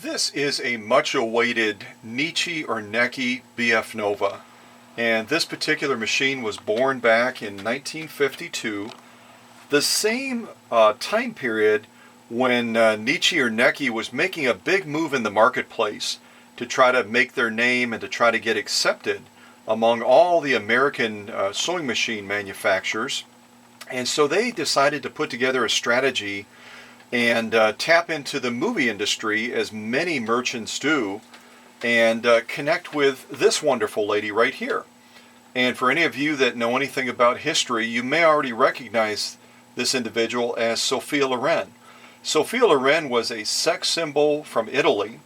This is a much awaited Necchi or Necchi BF Nova, and this particular machine was born back in 1952, the same time period when Necchi or Necchi was making a big move in the marketplace to try to make their name and to try to get accepted among all the American sewing machine manufacturers. And so they decided to put together a strategy and tap into the movie industry, as many merchants do, and connect with this wonderful lady right here. And for any of you that know anything about history, you may already recognize this individual as Sophia Loren. Sophia Loren was a sex symbol from Italy,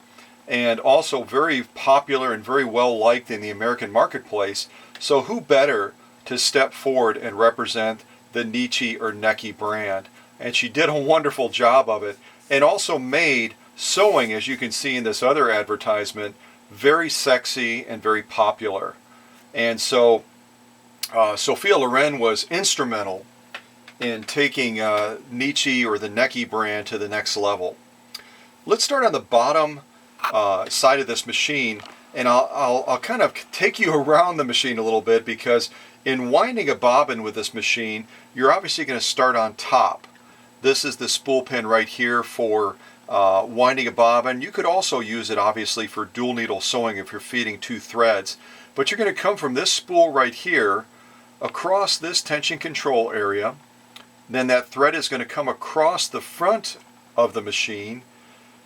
and also very popular and very well liked in the American marketplace. So who better to step forward and represent the Necchi or Necchi brand? And she did a wonderful job of it, and also made sewing, as you can see in this other advertisement, very sexy and very popular. And so Sophia Loren was instrumental in taking Necchi or the Necchi brand to the next level. Let's start on the bottom side of this machine, and I'll kind of take you around the machine a little bit, because in winding a bobbin with this machine, you're obviously going to start on top. This is the spool pin right here for winding a bobbin. You could also use it obviously for dual needle sewing if you're feeding two threads. But you're going to come from this spool right here across this tension control area. Then that thread is going to come across the front of the machine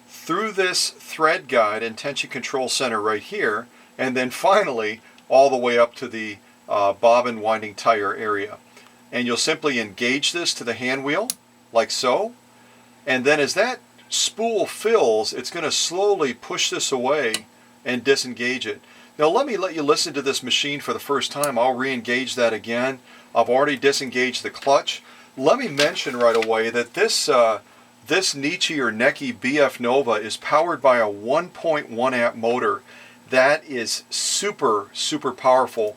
through this thread guide and tension control center right here, and then finally all the way up to the bobbin winding tire area. And you'll simply engage this to the hand wheel like so, and then as that spool fills, it's going to slowly push this away and disengage it. Now let you listen to this machine for the first time. I'll re-engage that again. I've already disengaged the clutch. Let me mention right away that this Necchi or Necchi BF Nova is powered by a 1.1 amp motor. That is super powerful.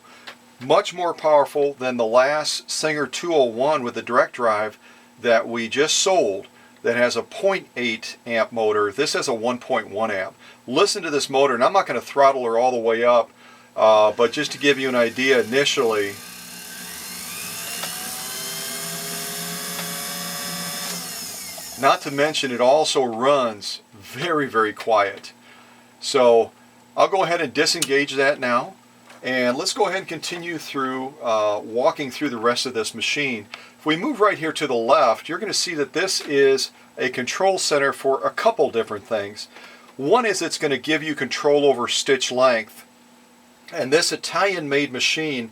Much more powerful than the last Singer 201 with the direct drive that we just sold, that has a 0.8 amp motor. This has a 1.1 amp. Listen to this motor, and I'm not going to throttle her all the way up, but just to give you an idea initially, not to mention it also runs very quiet. So I'll go ahead and disengage that now, and let's go ahead and continue through walking through the rest of this machine. If we move right here to the left, you're going to see that this is a control center for a couple different things. One is it's going to give you control over stitch length, and this Italian-made machine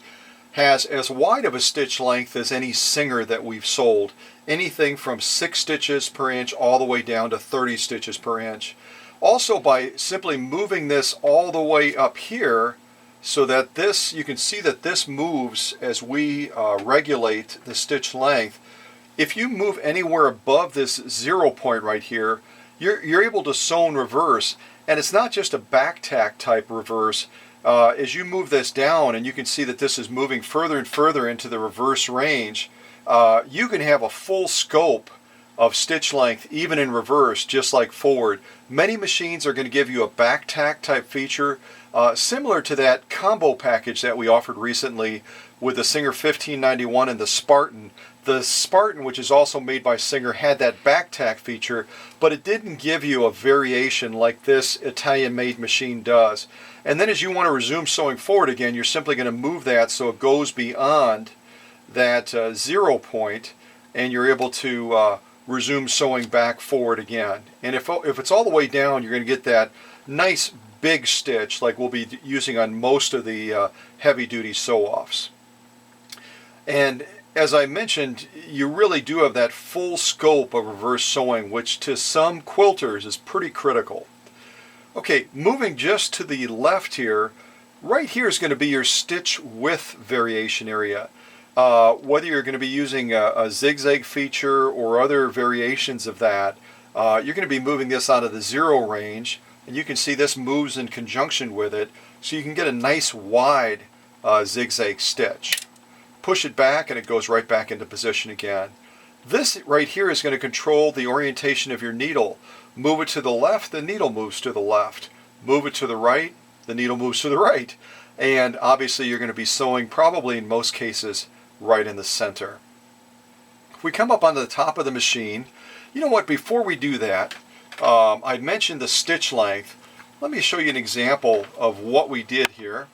has as wide of a stitch length as any Singer that we've sold. Anything from 6 stitches per inch all the way down to 30 stitches per inch. Also, by simply moving this all the way up here, so that this, you can see that this moves as we regulate the stitch length. If you move anywhere above this 0 point right here, you're able to sew in reverse. And it's not just a back tack type reverse. As you move this down, and you can see that this is moving further and further into the reverse range, you can have a full scope of stitch length even in reverse, just like forward. Many machines are going to give you a back tack type feature, similar to that combo package that we offered recently with the Singer 1591 and the Spartan. The Spartan, which is also made by Singer, had that back tack feature, but it didn't give you a variation like this Italian-made machine does. And then as you want to resume sewing forward again, you're simply going to move that so it goes beyond that 0 point, and you're able to resume sewing back forward again. And if it's all the way down, you're going to get that nice big stitch like we'll be using on most of the heavy-duty sew-offs. And as I mentioned, you really do have that full scope of reverse sewing, which to some quilters is pretty critical. Okay, moving just to the left here, right here is going to be your stitch width variation area. Whether you're going to be using a zigzag feature or other variations of that, you're going to be moving this out of the 0 range, and you can see this moves in conjunction with it, so you can get a nice wide zigzag stitch. Push it back and it goes right back into position again. This right here is going to control the orientation of your needle. Move it to the left, the needle moves to the left. Move it to the right, the needle moves to the right. And obviously you're going to be sewing probably in most cases right in the center. If we come up onto the top of the machine, you know what, before we do that, I mentioned the stitch length. Let me show you an example of what we did here.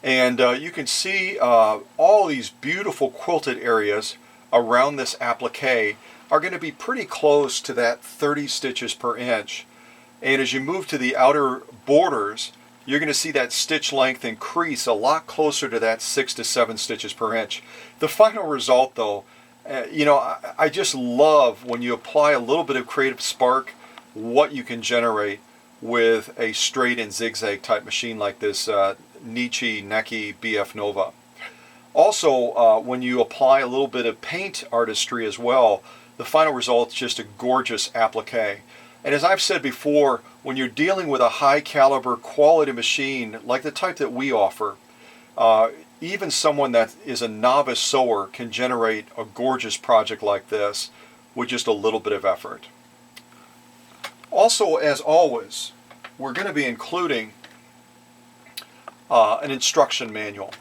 And you can see all these beautiful quilted areas around this applique are going to be pretty close to that 30 stitches per inch. And as you move to the outer borders, you're going to see that stitch length increase a lot closer to that 6 to 7 stitches per inch. The final result though, you know, I just love when you apply a little bit of creative spark, what you can generate with a straight and zigzag type machine like this Necchi BF Nova. Also, when you apply a little bit of paint artistry as well, the final result is just a gorgeous applique. And as I've said before, when you're dealing with a high caliber quality machine like the type that we offer, even someone that is a novice sewer can generate a gorgeous project like this with just a little bit of effort. Also, as always, we're going to be including an instruction manual.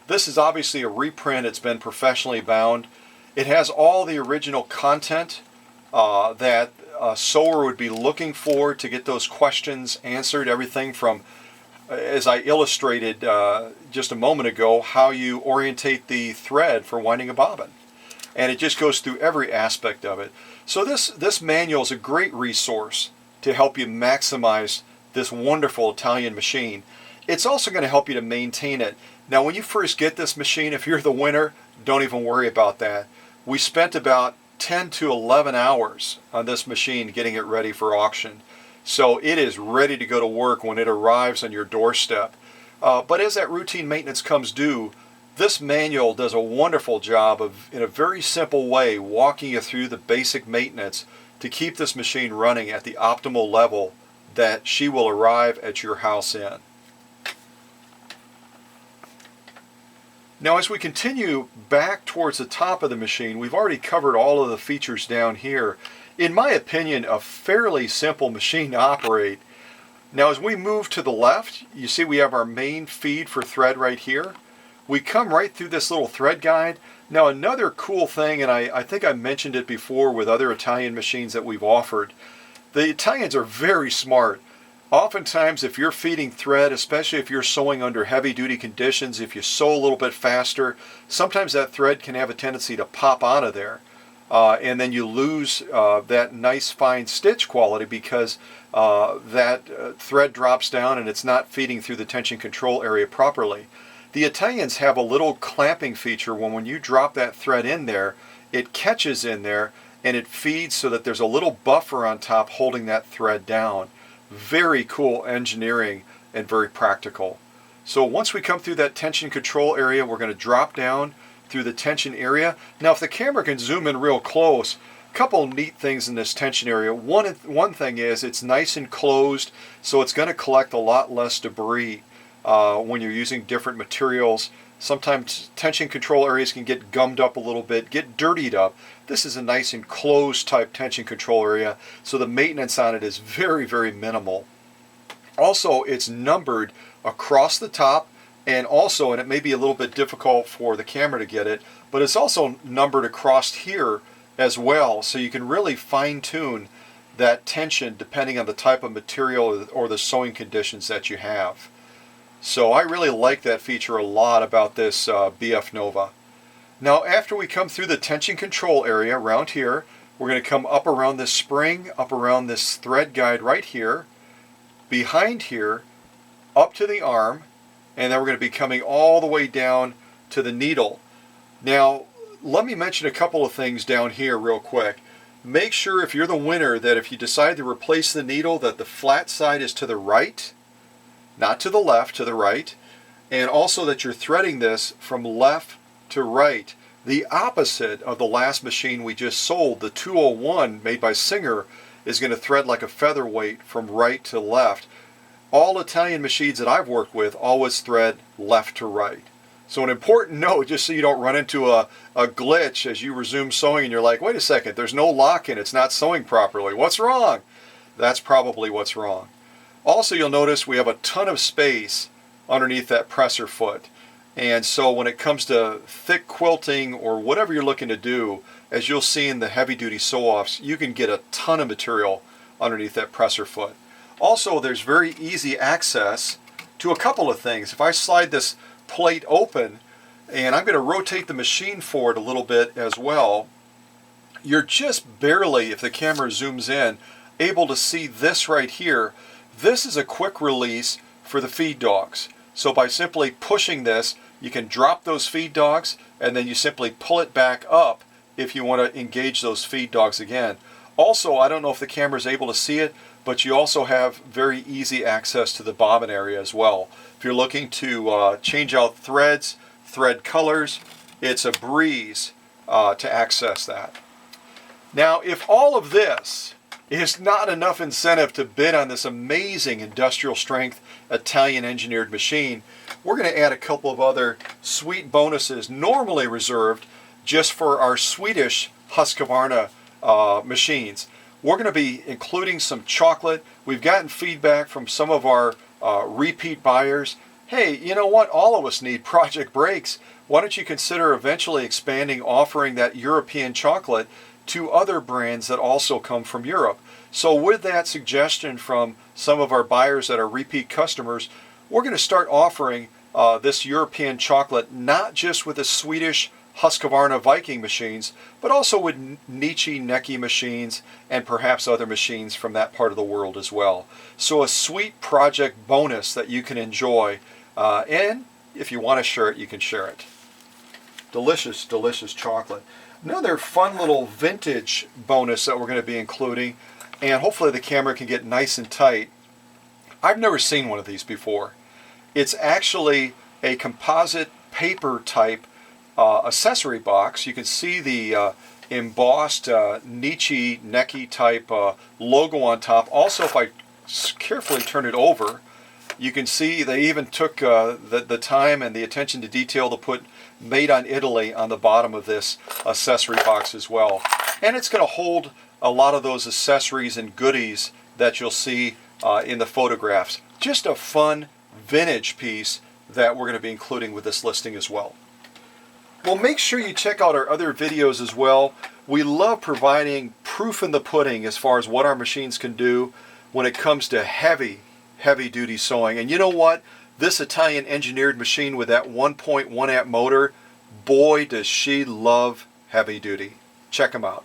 This is obviously a reprint. It's been professionally bound. It has all the original content that a sewer would be looking for to get those questions answered. Everything from, as I illustrated just a moment ago, how you orientate the thread for winding a bobbin. And it just goes through every aspect of it. So this manual is a great resource to help you maximize this wonderful Italian machine. It's also going to help you to maintain it. Now when you first get this machine, if you're the winner, don't even worry about that. We spent about 10 to 11 hours on this machine getting it ready for auction. So it is ready to go to work when it arrives on your doorstep. But as that routine maintenance comes due, this manual does a wonderful job of, in a very simple way, walking you through the basic maintenance to keep this machine running at the optimal level that she will arrive at your house in. Now as we continue back towards the top of the machine, we've already covered all of the features down here. In my opinion, a fairly simple machine to operate. Now as we move to the left, you see we have our main feed for thread right here. We come right through this little thread guide. Now another cool thing, and I think I mentioned it before with other Italian machines that we've offered, the Italians are very smart. Oftentimes if you're feeding thread, especially if you're sewing under heavy duty conditions, if you sew a little bit faster, sometimes that thread can have a tendency to pop out of there. And then you lose that nice fine stitch quality because that thread drops down and it's not feeding through the tension control area properly. The Italians have a little clamping feature when you drop that thread in there, it catches in there and it feeds so that there's a little buffer on top holding that thread down. Very cool engineering and very practical. So once we come through that tension control area, we're going to drop down through the tension area. Now if the camera can zoom in real close, a couple neat things in this tension area. One thing is it's nice and closed, so it's going to collect a lot less debris when you're using different materials. Sometimes tension control areas can get gummed up a little bit, get dirtied up. This is a nice enclosed type tension control area, so the maintenance on it is very, very minimal. Also, it's numbered across the top, and also, and it may be a little bit difficult for the camera to get it, but it's also numbered across here as well, so you can really fine-tune that tension depending on the type of material or the sewing conditions that you have. So I really like that feature a lot about this BF Nova. Now after we come through the tension control area around here, we're going to come up around this spring, up around this thread guide right here, behind here, up to the arm, and then we're going to be coming all the way down to the needle. Now let me mention a couple of things down here real quick. Make sure if you're the winner that if you decide to replace the needle that the flat side is to the right, not to the left, to the right, and also that you're threading this from left to right. The opposite of the last machine we just sold, the 201 made by Singer, is going to thread like a featherweight from right to left. All Italian machines that I've worked with always thread left to right. So an important note, just so you don't run into a glitch as you resume sewing and you're like, wait a second, there's no lock in, it's not sewing properly. What's wrong? That's probably what's wrong. Also, you'll notice we have a ton of space underneath that presser foot. And so when it comes to thick quilting or whatever you're looking to do, as you'll see in the heavy-duty sew-offs, you can get a ton of material underneath that presser foot. Also, there's very easy access to a couple of things. If I slide this plate open, and I'm going to rotate the machine forward a little bit as well, you're just barely, if the camera zooms in, able to see this right here. This is a quick release for the feed dogs. So by simply pushing this, you can drop those feed dogs, and then you simply pull it back up if you want to engage those feed dogs again. Also, I don't know if the camera is able to see it, but you also have very easy access to the bobbin area as well. If you're looking to change out threads, thread colors, it's a breeze to access that. Now, if all of this is not enough incentive to bid on this amazing industrial strength Italian engineered machine, we're going to add a couple of other sweet bonuses normally reserved just for our Swedish Husqvarna machines. We're going to be including some chocolate. We've gotten feedback from some of our repeat buyers. Hey, you know what? All of us need project breaks. Why don't you consider eventually expanding offering that European chocolate to other brands that also come from Europe? So with that suggestion from some of our buyers that are repeat customers, we're going to start offering this European chocolate not just with the Swedish Husqvarna Viking machines, but also with Necchi Necchi machines and perhaps other machines from that part of the world as well. So a sweet project bonus that you can enjoy, and if you want to share it, you can share it. Delicious, delicious chocolate. Another fun little vintage bonus that we're going to be including, and hopefully the camera can get nice and tight. I've never seen one of these before. It's actually a composite paper type accessory box. You can see the embossed Necchi Necchi type logo on top. Also, if I carefully turn it over, you can see they even took the time and the attention to detail to put Made on Italy on the bottom of this accessory box as well. And it's going to hold a lot of those accessories and goodies that you'll see in the photographs. Just a fun vintage piece that we're going to be including with this listing as well. Well, make sure you check out our other videos as well. We love providing proof in the pudding as far as what our machines can do when it comes to heavy duty sewing. And you know what? This Italian engineered machine with that 1.1 amp motor, boy does she love heavy duty. Check them out.